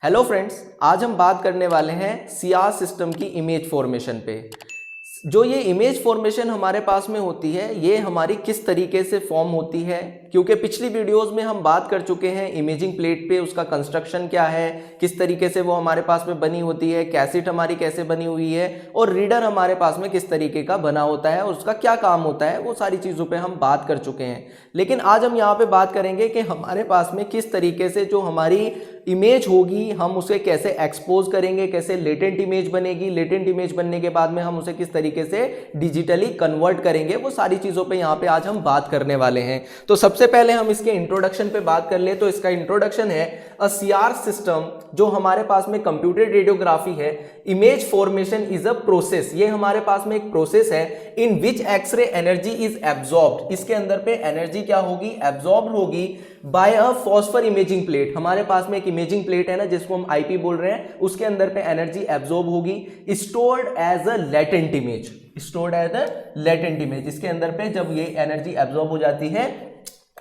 Hello friends, आज हम बात करने वाले हैं सीआर सिस्टम की इमेज फॉर्मेशन पे। जो ये इमेज फॉर्मेशन हमारे पास में होती है ये हमारी किस तरीके से फॉर्म होती है, क्योंकि पिछली वीडियोस में हम बात कर चुके हैं इमेजिंग प्लेट पे उसका कंस्ट्रक्शन क्या है, किस तरीके से वो हमारे पास में बनी होती है, कैसेट हमारी कैसे बनी हुई है और रीडर हमारे पास में किस तरीके का बना होता है और उसका क्या काम होता है, वो सारी चीज़ों पे हम बात कर चुके हैं। लेकिन आज हम यहाँ पे बात करेंगे कि हमारे पास में किस तरीके से जो हमारी इमेज होगी हम उसे कैसे एक्सपोज करेंगे, कैसे लेटेंट इमेज बनेगी, लेटेंट इमेज बनने के बाद में हम उसे किस तरीके से डिजिटली कन्वर्ट करेंगे, वो सारी चीज़ों पे यहाँ पे आज हम बात करने वाले हैं। तो सबसे पहले हम इसके इंट्रोडक्शन पे बात कर ले तो इसका इंट्रोडक्शन है अ सीआर सिस्टम। जो हमारे पास में कंप्यूटर रेडियोग्राफी है, image formation is a process. ये हमारे पास में एक प्रोसेस है इन विच एक्सरे एनर्जी इज एब्जॉर्ब्ड। इसके अंदर पे एनर्जी क्या होगी, एब्जॉर्ब होगी बाय अ फॉस्फर इमेजिंग प्लेट। हमारे पास में एक इमेजिंग प्लेट है ना जिसको हम आईपी बोल रहे हैं, उसके अंदर पे एनर्जी एब्जॉर्ब होगी, stored as a latent image, stored as a latent image. इसके अंदर पे जब ये एनर्जी एब्जॉर्ब हो जाती है,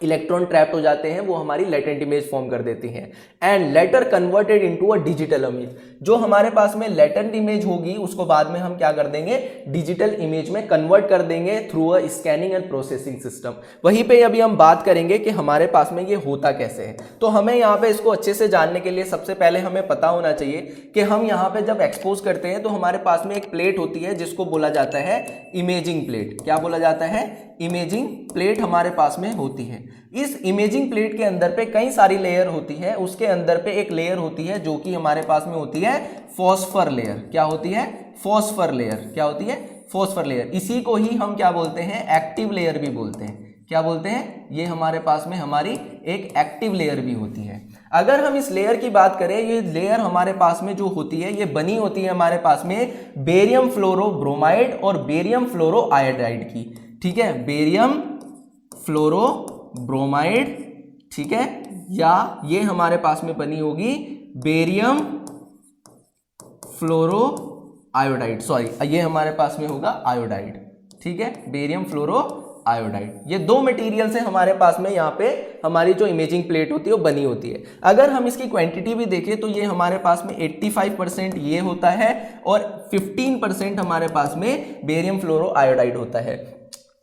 इलेक्ट्रॉन ट्रैप्ड हो जाते हैं, वो हमारी लेटेंट इमेज फॉर्म कर देती हैं and later converted into a digital image. जो हमारे पास में लेटेंट इमेज होगी उसको बाद में हम क्या कर देंगे, डिजिटल इमेज में कन्वर्ट कर देंगे through a scanning and processing system. वहीं पे अभी हम बात करेंगे कि हमारे पास में ये होता कैसे है। तो हमें यहाँ पे इसको अच्छे से जानने के लिए सबसे पहले हमें पता होना चाहिए कि हम यहाँ पे जब एक्सपोज करते हैं तो हमारे पास में एक प्लेट होती है जिसको बोला जाता है इमेजिंग प्लेट। क्या बोला जाता है, इमेजिंग प्लेट हमारे पास में होती है। इस इमेजिंग प्लेट के अंदर पे कई सारी लेयर होती है, उसके अंदर पे एक लेयर होती है जो कि हमारे पास में होती है फॉस्फर लेयर। क्या होती है, फॉस्फर लेयर। क्या होती है, फॉस्फर लेयर। इसी को ही हम क्या बोलते हैं, एक्टिव लेयर भी बोलते हैं। क्या बोलते हैं, ये हमारे पास में हमारी एक एक्टिव लेयर भी होती है। अगर हम इस लेयर की बात करें, ये लेयर हमारे पास में जो होती है ये बनी होती है हमारे पास में बेरियम फ्लोरोब्रोमाइड और बेरियम फ्लोरोआयोडाइड की। ठीक है, बेरियम फ्लोरोब्रोमाइड, ठीक है, या ये हमारे पास में बनी होगी बेरियम फ्लोरो आयोडाइड, सॉरी ये हमारे पास में होगा आयोडाइड। ठीक है, बेरियम फ्लोरो आयोडाइड। ये दो मटेरियल से हमारे पास में यहाँ पे हमारी जो इमेजिंग प्लेट होती है वो बनी होती है। अगर हम इसकी क्वांटिटी भी देखें तो ये हमारे पास में 85% ये होता है और 15% हमारे पास में बेरियम फ्लोरो आयोडाइड होता है।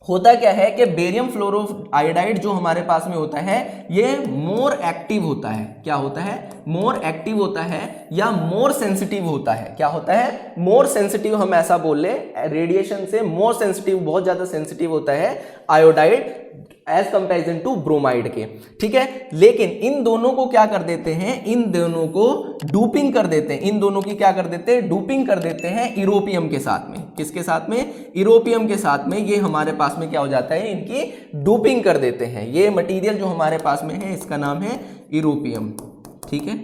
होता क्या है कि बेरियम फ्लोरो आयोडाइड जो हमारे पास में होता है ये मोर एक्टिव होता है। क्या होता है, मोर एक्टिव होता है या मोर सेंसिटिव होता है। क्या होता है, मोर सेंसिटिव, हम ऐसा बोल ले, रेडिएशन से मोर सेंसिटिव, बहुत ज्यादा सेंसिटिव होता है iodide as comparison to bromide के। ठीक है, लेकिन इन दोनों को क्या कर देते हैं, इन दोनों को डूपिंग कर देते हैं। इन दोनों की क्या कर देते हैं, डूपिंग कर देते हैं यूरोपियम के साथ में। किसके साथ में, यूरोपियम के साथ में। ये हमारे पास में क्या हो जाता है, इनकी डूपिंग कर देते हैं। ये मटेरियल जो हमारे पास में है इसका नाम है यूरोपियम। ठीक है,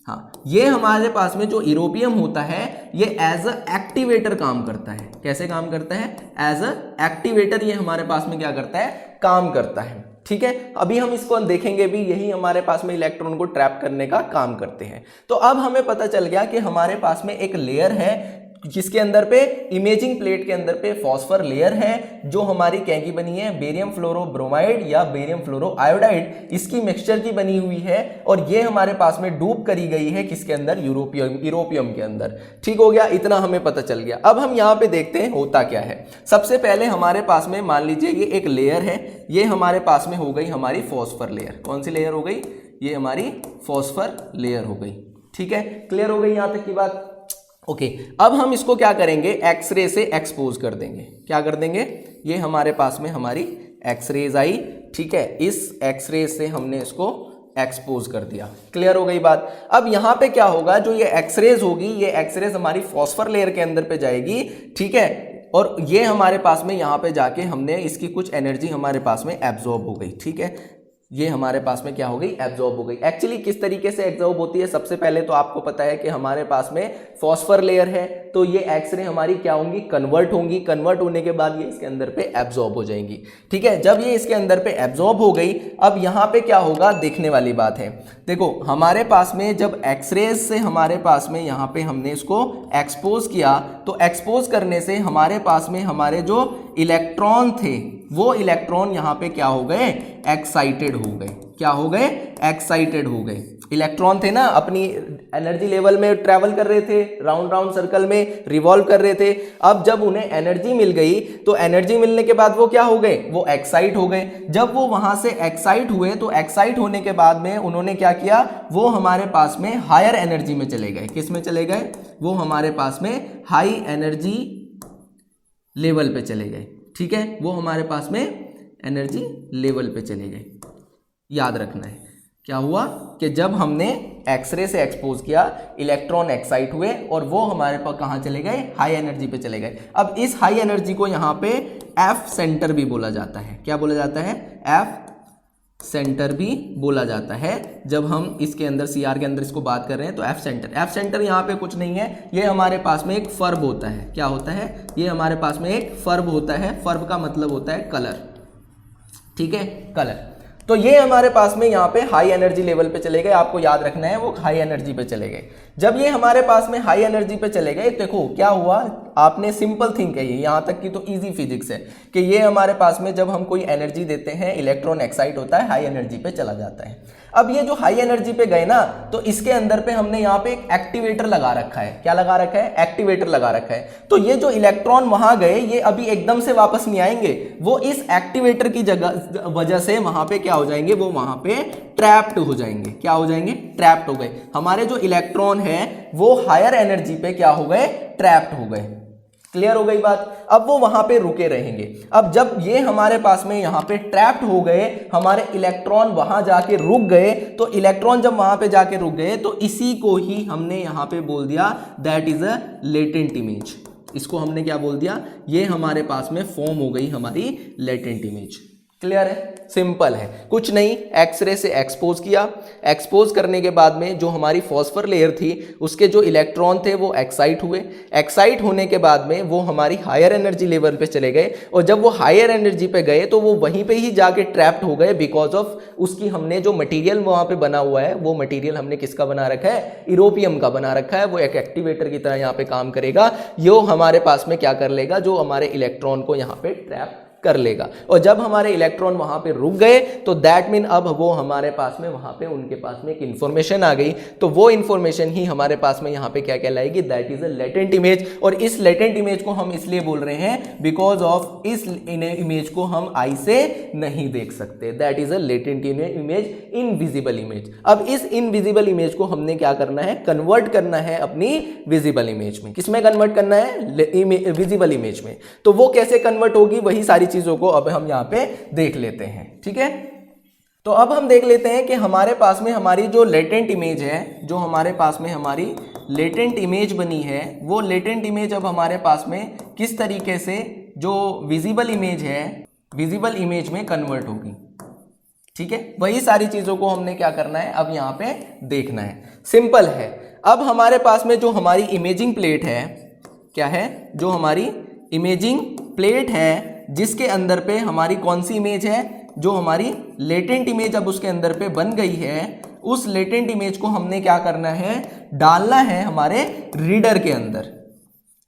हाँ, ये हमारे पास में जो यूरोपियम होता है ये एज अ एक्टिवेटर काम करता है। कैसे काम करता है, एज अ एक्टिवेटर ये हमारे पास में क्या करता है, काम करता है। ठीक है, अभी हम इसको देखेंगे भी, यही हमारे पास में इलेक्ट्रॉन को ट्रैप करने का काम करते हैं। तो अब हमें पता चल गया कि हमारे पास में एक लेयर है जिसके अंदर पे इमेजिंग प्लेट के अंदर पे फॉस्फर लेयर है जो हमारी क्या की बनी है, बेरियम फ्लोरोब्रोमाइड या बेरियम फ्लोरोआयोडाइड, इसकी मिक्सचर की बनी हुई है और ये हमारे पास में डूब करी गई है किसके अंदर, यूरोपियम के अंदर। ठीक हो गया, इतना हमें पता चल गया। अब हम यहाँ पे देखते हैं होता क्या है। सबसे पहले हमारे पास में मान लीजिए ये एक लेयर है, ये हमारे पास में हो गई हमारी फॉस्फर लेयर। कौन सी लेयर हो गई, ये हमारी फॉस्फर लेयर हो गई। ठीक है, क्लियर हो गई यहाँ तक की बात। ओके, अब हम इसको क्या करेंगे, एक्सरे से एक्सपोज कर देंगे। क्या कर देंगे, ये हमारे पास में हमारी एक्सरेज आई। ठीक है, इस एक्सरे से हमने इसको एक्सपोज कर दिया। क्लियर हो गई बात। अब यहाँ पे क्या होगा, जो ये एक्सरेज होगी, ये एक्सरेज हमारी फॉस्फर लेयर के अंदर पे जाएगी। ठीक है, और ये हमारे पास में यहाँ पे जाके हमने इसकी कुछ एनर्जी हमारे पास में एब्जॉर्ब हो गई। ठीक है, ये हमारे पास में क्या हो गई, एब्जॉर्ब हो गई। एक्चुअली किस तरीके से एब्जॉर्ब होती है, सबसे पहले तो आपको पता है कि हमारे पास में फॉस्फर लेयर है तो ये एक्सरे हमारी क्या होंगी, कन्वर्ट होंगी। कन्वर्ट होने के बाद ये इसके अंदर पे एब्जॉर्ब हो जाएंगी। ठीक है, जब ये इसके अंदर पे एब्जॉर्ब हो गई, अब यहाँ पे क्या होगा, देखने वाली बात है। देखो हमारे पास में जब एक्सरेज से हमारे पास में यहाँ पे हमने इसको एक्सपोज किया, तो एक्सपोज करने से हमारे पास में हमारे जो इलेक्ट्रॉन थे वो इलेक्ट्रॉन यहाँ पे क्या हो गए, एक्साइटेड हो गए। क्या हो गए, एक्साइटेड हो गए। इलेक्ट्रॉन थे ना, अपनी एनर्जी लेवल में ट्रैवल कर रहे थे, राउंड राउंड सर्कल में रिवॉल्व कर रहे थे। अब जब उन्हें एनर्जी मिल गई तो एनर्जी मिलने के बाद वो क्या हो गए, वो एक्साइट हो गए। जब वो वहां से एक्साइट हुए तो एक्साइट होने के बाद में उन्होंने क्या किया, वो हमारे पास में हायर एनर्जी में चले गए। किस में चले गए, वो हमारे पास में हाई एनर्जी लेवल पे चले गए। ठीक है, वो हमारे पास में एनर्जी लेवल पे चले गए। याद रखना है क्या हुआ कि जब हमने एक्सरे से एक्सपोज किया, इलेक्ट्रॉन एक्साइट हुए और वो हमारे पास कहाँ चले गए, हाई एनर्जी पे चले गए। अब इस हाई एनर्जी को यहाँ पे एफ सेंटर भी बोला जाता है। क्या बोला जाता है, एफ सेंटर भी बोला जाता है। जब हम इसके अंदर सीआर के अंदर इसको बात कर रहे हैं तो एफ सेंटर यहाँ पे कुछ नहीं है, ये हमारे पास में एक फर्ब होता है। क्या होता है, ये हमारे पास में एक फर्ब होता है। फर्ब का मतलब होता है कलर। ठीक है, कलर। तो ये हमारे पास में यहाँ पे हाई एनर्जी लेवल पे चले गए। आपको याद रखना है वो हाई एनर्जी पे चले गए। जब ये हमारे पास में हाई एनर्जी पे चले गए, देखो क्या हुआ, आपने सिंपल थिंक है ये, यहाँ तक की तो इजी फिजिक्स है कि ये हमारे पास में जब हम कोई एनर्जी देते हैं, इलेक्ट्रॉन एक्साइट होता है, हाई एनर्जी पे चला जाता है। अब ये जो हाई एनर्जी पे गए ना, तो इसके अंदर पे हमने यहाँ पे एक एक्टिवेटर लगा रखा है। क्या लगा रखा है, एक्टिवेटर लगा रखा है। तो ये जो इलेक्ट्रॉन वहां गए, ये अभी एकदम से वापस नहीं आएंगे, वो इस एक्टिवेटर की जगह वजह से वहां पे क्या हो जाएंगे, वो वहां पे ट्रैप्ड हो जाएंगे। क्या हो जाएंगे, ट्रैप्ड हो गए। हमारे जो इलेक्ट्रॉन है वो हायर एनर्जी पे क्या हो गए, ट्रैप्ड हो गए। क्लियर हो गई बात। अब वो वहां पे रुके रहेंगे। अब जब ये हमारे पास में यहाँ पे ट्रैप्ड हो गए, हमारे इलेक्ट्रॉन वहां जाके रुक गए, तो इलेक्ट्रॉन जब वहां पे जाके रुक गए तो इसी को ही हमने यहाँ पे बोल दिया that is a latent image. इसको हमने क्या बोल दिया, ये हमारे पास में फॉर्म हो गई हमारी लेटेंट इमेज। क्लियर है, सिंपल है, कुछ नहीं। एक्सरे से एक्सपोज किया, एक्सपोज करने के बाद में जो हमारी फॉस्फर लेयर थी उसके जो इलेक्ट्रॉन थे वो एक्साइट हुए। एक्साइट होने के बाद में वो हमारी हायर एनर्जी लेवल पे चले गए, और जब वो हायर एनर्जी पे गए तो वो वहीं पे ही जाके ट्रैप्ड हो गए, बिकॉज ऑफ उसकी हमने जो मटेरियल वहाँ पे बना हुआ है, वो मटेरियल हमने किसका बना रखा है, यूरोपियम का बना रखा है। वो एक एक्टिवेटर की तरह यहाँ पे काम करेगा। यो हमारे पास में क्या कर लेगा, जो हमारे इलेक्ट्रॉन को यहाँ पे ट्रैप कर लेगा। और जब हमारे इलेक्ट्रॉन वहां पे रुक गए तो दैट मीन अब वो हमारे पास में वहां पे उनके पास में एक इंफॉर्मेशन आ गई। तो वो इंफॉर्मेशन ही हमारे पास में यहाँ पे क्या कहलाएगी, that is a latent image. और इस लेटेंट इमेज को हम इसलिए बोल रहे हैं बिकॉज ऑफ इस इमेज को हम आई से नहीं देख सकते। That is a latent image, invisible image. अब इस इनविजिबल इमेज को हमने क्या करना है, कन्वर्ट करना है अपनी विजिबल इमेज में। किसमें कन्वर्ट करना है, विजिबल इमेज में। तो वो कैसे कन्वर्ट होगी, वही सारी चीजों को अब हम यहां पे देख लेते हैं। ठीक है, तो अब हम देख लेते हैं कि हमारे पास में हमारी जो लेटेंट इमेज है, जो हमारे पास में हमारी लेटेंट इमेज बनी है, वो लेटेंट इमेज अब हमारे पास में किस तरीके से जो विजिबल इमेज है, विजिबल इमेज में कन्वर्ट होगी। ठीक है, वही सारी चीजों को हमने क्या करना है, अब यहां पे देखना है। सिंपल है। अब हमारे पास में जो हमारी इमेजिंग प्लेट है, क्या है, जो हमारी इमेजिंग प्लेट है, जिसके अंदर पे हमारी कौन सी इमेज है, जो हमारी लेटेंट इमेज अब उसके अंदर पे बन गई है, उस लेटेंट इमेज को हमने क्या करना है, डालना है हमारे रीडर के अंदर।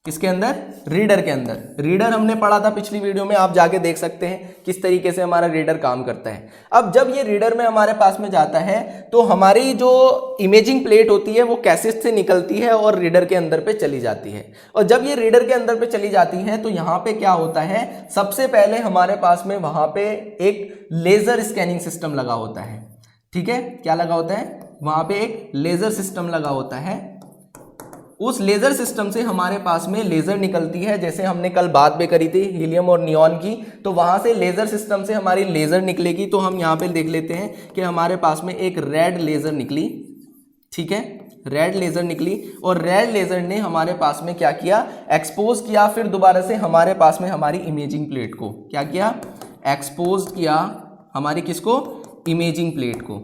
किसके अंदर, रीडर के अंदर। रीडर हमने पढ़ा था पिछली वीडियो में, आप जाके देख सकते हैं किस तरीके से हमारा रीडर काम करता है। अब जब ये रीडर में हमारे पास में जाता है तो हमारी जो इमेजिंग प्लेट होती है वो कैसेट से निकलती है और रीडर के अंदर पे चली जाती है। और जब ये रीडर के अंदर पे चली जाती है तो यहाँ पे क्या होता है, सबसे पहले हमारे पास में वहां पे एक लेजर स्कैनिंग सिस्टम लगा होता है। ठीक है, क्या लगा होता है, वहां पे एक लेजर सिस्टम लगा होता है। उस लेजर सिस्टम से हमारे पास में लेजर निकलती है, जैसे हमने कल बात भी करी थी हीलियम और नियॉन की। तो वहां से लेजर सिस्टम से हमारी लेजर निकलेगी। तो हम यहाँ पे देख लेते हैं कि हमारे पास में एक रेड लेजर निकली। ठीक है, रेड लेजर निकली और रेड लेजर ने हमारे पास में क्या किया, एक्सपोज किया। फिर दोबारा से हमारे पास में हमारी इमेजिंग प्लेट को क्या किया, एक्सपोज किया। हमारी किसको, इमेजिंग प्लेट को।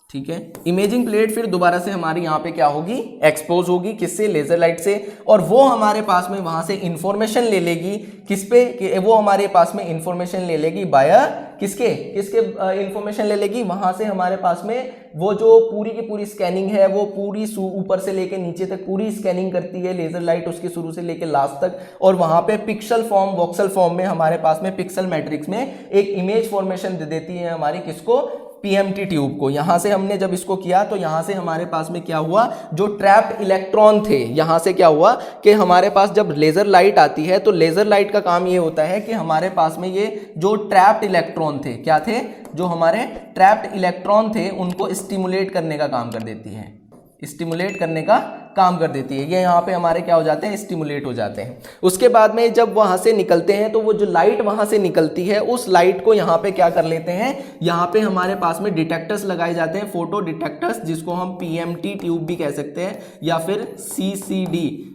ठीक है, इमेजिंग प्लेट फिर दोबारा से हमारी यहाँ पे क्या होगी, एक्सपोज होगी। किससे, लेजर लाइट से। और वो हमारे पास में वहां से इंफॉर्मेशन ले लेगी। किस पे, कि वो हमारे पास में इंफॉर्मेशन ले लेगी बाय किसके इंफॉर्मेशन ले लेगी, वहां से हमारे पास में वो जो पूरी की पूरी स्कैनिंग है, वो पूरी ऊपर से लेके नीचे तक पूरी स्कैनिंग करती है लेजर लाइट, उसके शुरू से लेके लास्ट तक। और वहां पे पिक्सल फॉर्म, वॉक्सल फॉर्म में हमारे पास में पिक्सल मैट्रिक्स में एक इमेज फॉर्मेशन दे देती है हमारी किसको, पीएमटी ट्यूब को। यहां से हमने जब इसको किया तो यहां से हमारे पास में क्या हुआ, जो ट्रैप्ड इलेक्ट्रॉन थे, यहां से क्या हुआ कि हमारे पास जब लेजर लाइट आती है तो लेजर लाइट का काम ये होता है कि हमारे पास में ये जो ट्रैप्ड इलेक्ट्रॉन थे, क्या थे, जो हमारे ट्रैप्ड इलेक्ट्रॉन थे उनको स्टिमुलेट करने का काम कर देती है, स्टिमुलेट करने का काम कर देती है। ये यहाँ पे हमारे क्या हो जाते हैं, स्टिमुलेट हो जाते हैं। उसके बाद में जब वहां से निकलते हैं तो वो जो लाइट वहां से निकलती है उस लाइट को यहाँ पे क्या कर लेते हैं, यहाँ पे हमारे पास में डिटेक्टर्स लगाए जाते हैं, फोटो डिटेक्टर्स, जिसको हम पीएमटी ट्यूब भी कह सकते हैं या फिर सीसीडी,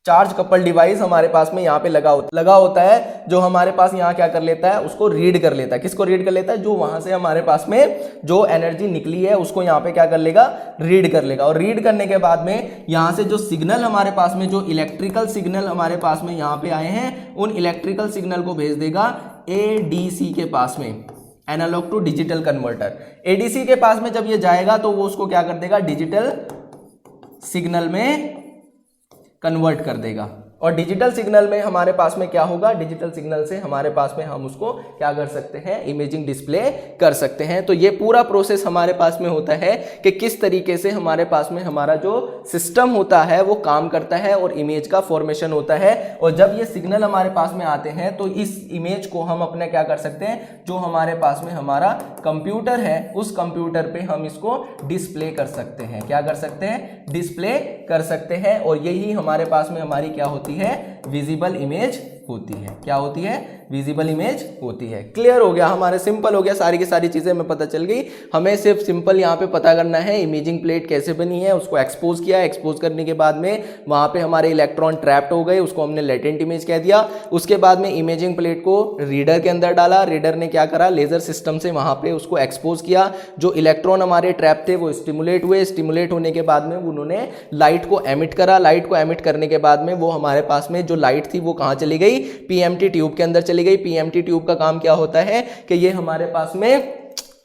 चार्ज कपल डिवाइस हमारे पास में यहाँ पे लगा होता है, जो हमारे पास यहाँ क्या कर लेता है, उसको रीड कर लेता है। किसको रीड कर लेता है, जो वहां से हमारे पास में जो एनर्जी निकली है उसको यहाँ पे क्या कर लेगा, रीड कर लेगा। और रीड करने के बाद में यहाँ से जो सिग्नल हमारे पास में, जो इलेक्ट्रिकल सिग्नल हमारे पास में यहाँ पे आए हैं, उन इलेक्ट्रिकल सिग्नल को भेज देगा एडीसी के पास में, analogue to digital converter. ADC के पास में जब ये जाएगा तो वो उसको क्या कर देगा, डिजिटल सिग्नल में कन्वर्ट कर देगा। और डिजिटल सिग्नल में हमारे पास में क्या होगा, डिजिटल सिग्नल से हमारे पास में हम उसको क्या कर सकते हैं, इमेजिंग डिस्प्ले कर सकते हैं। तो ये पूरा प्रोसेस हमारे पास में होता है कि किस तरीके से हमारे पास में हमारा जो सिस्टम होता है वो काम करता है और इमेज का फॉर्मेशन होता है। और जब ये सिग्नल हमारे पास में आते हैं तो इस इमेज को हम अपने क्या कर सकते हैं, जो हमारे पास में हमारा कंप्यूटर है उस कंप्यूटर पे हम इसको डिस्प्ले कर सकते हैं। क्या कर सकते हैं, डिस्प्ले कर सकते हैं। और यही हमारे पास में हमारी क्या होती है, विजिबल इमेज होती है। क्या होती है, विजिबल इमेज होती है। क्लियर हो गया, हमारे सिंपल हो गया, सारी की सारी चीजें हमें पता चल गई। हमें सिर्फ सिंपल यहाँ पे पता करना है इमेजिंग प्लेट कैसे बनी है, उसको एक्सपोज किया, एक्सपोज करने के बाद में वहां पे हमारे इलेक्ट्रॉन ट्रैप्ड हो गए, उसको हमने लेटेंट इमेज कह दिया। उसके बाद में इमेजिंग प्लेट को रीडर के अंदर डाला, रीडर ने क्या करा, लेजर सिस्टम से वहां पे उसको एक्सपोज किया। जो इलेक्ट्रॉन हमारे ट्रैप थे वो स्टिमुलेट हुए, स्टिमुलेट होने के बाद में उन्होंने लाइट को एमिट करा। लाइट को एमिट करने के बाद में वो हमारे पास में जो लाइट थी वो कहाँ चली गई, पीएमटी ट्यूब के अंदर चली गई। पीएमटी ट्यूब का काम क्या होता है कि ये हमारे पास में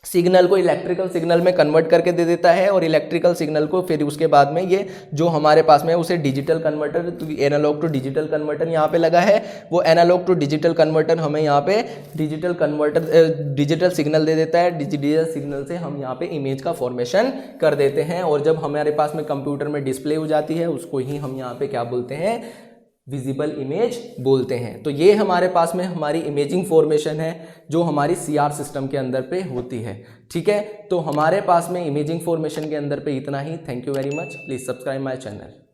सिग्नल को इलेक्ट्रिकल सिग्नल में कन्वर्ट करके दे देता है, और इलेक्ट्रिकल सिग्नल को फिर उसके बाद में ये जो हमारे पास में उसे digital converter, analogue to digital converter यहाँ पे लगा है, वो एनालॉग टू डिजिटल कन्वर्टर हमें यहाँ पे डिजिटल कन्वर्टर डिजिटल सिग्नल दे देता है। डिजिटल सिग्नल से हम यहाँ पे इमेज का फॉर्मेशन कर देते हैं। और जब हमारे पास में कंप्यूटर में डिस्प्ले हो जाती है उसको ही हम यहाँ पे क्या बोलते हैं, विजिबल इमेज बोलते हैं। तो ये हमारे पास में हमारी इमेजिंग फॉर्मेशन है जो हमारी सीआर सिस्टम के अंदर पे होती है। ठीक है, तो हमारे पास में इमेजिंग फॉर्मेशन के अंदर पे इतना ही। Thank you very much, please subscribe my channel.